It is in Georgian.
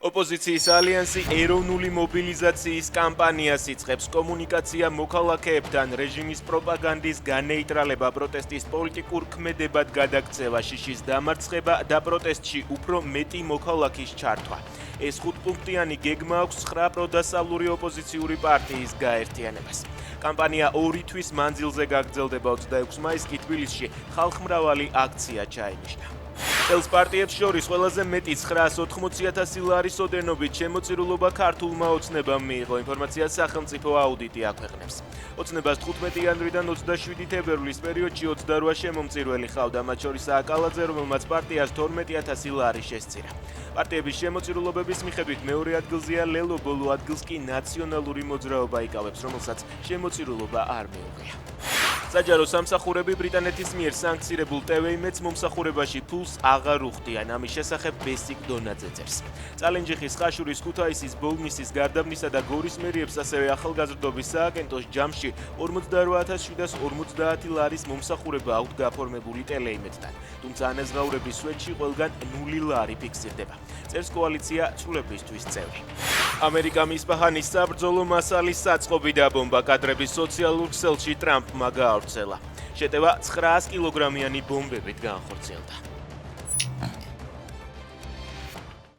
ოპოზიციის ალიანსი ეროვნული მობილიზაციის კამპანიას იწყებს. კომუნიკაცია მოქალაქეებთან, რეჟიმის პროპაგანდის განეიტრალება, პროტესტის პოლიტიკურ ქმედებად გადაქცევა, შიშის დამარცხება და პროტესტში უფრო მეტი მოქალაქის ჩართვა. ეს 5-პუნქტიანი გეგმა აქვს 9 პროდასავლური ოპოზიციური პარტიის გაერთიანებას. კამპანია 2 თვის მანძილზე გაგრძელდება 26 მაისს თბილისში ხალხმრავალი აქცია ჩაინიშნა. Els პარტიებს შორის ყველაზე მეტი 980,000 ლარის ოდენობით შემოწირულობა ქართულმა ოცნებამ მიიღო. ინფორმაციას სახელმწიფო აუდიტი აქვეყნებს. ოცნებას 15 იანვრიდან 27 თებერვლის პერიოდში 28 შემომწირველი ჰყავდა, მათ შორისაა კალაძე, რომელმაც პარტიას 12,000 ლარი შესწირა. პარტიების შემოწირულობების მიხედვით მეორე ადგილზეა ლელო, ბოლო ადგილს კი ნაციონალური მოძრაობა იკავებს, რომელსაც შემოწირულობა არ მიუღია. საჯარო სამსახურები ბრიტანეთის მიერ სანქცირებულ ტევეიმეთს მომსახურებაში ფულს აღარ უხდიან. ამის შესახებ ბესიკ დონაძე წერს. წალენჯიხის, ხაშურის, ქუთაისის, ბოლნისის, გარდაბნისა და გორის მერიებს, ასევე ახალგაზრდობის სააგენტოს ჯამში 48,750 ლარის მომსახურება აქვთ გაფორმებული ტელეიმეთთან. თუმცა ანაზღაურების სვეტში ყველგან 0 ლარი ფიქსირდება. წერს კოალიცია ცვლილებისთვის წევრი. ამერიკამ ისპაჰანის საბრძოლო მასალის საწყობი დაბომბა. კადრების სოციალურ ქსელში ტრამპმა გაავრცელა. შეტევა 900 კილოგრამიანი ბომბებით განხორციელდა.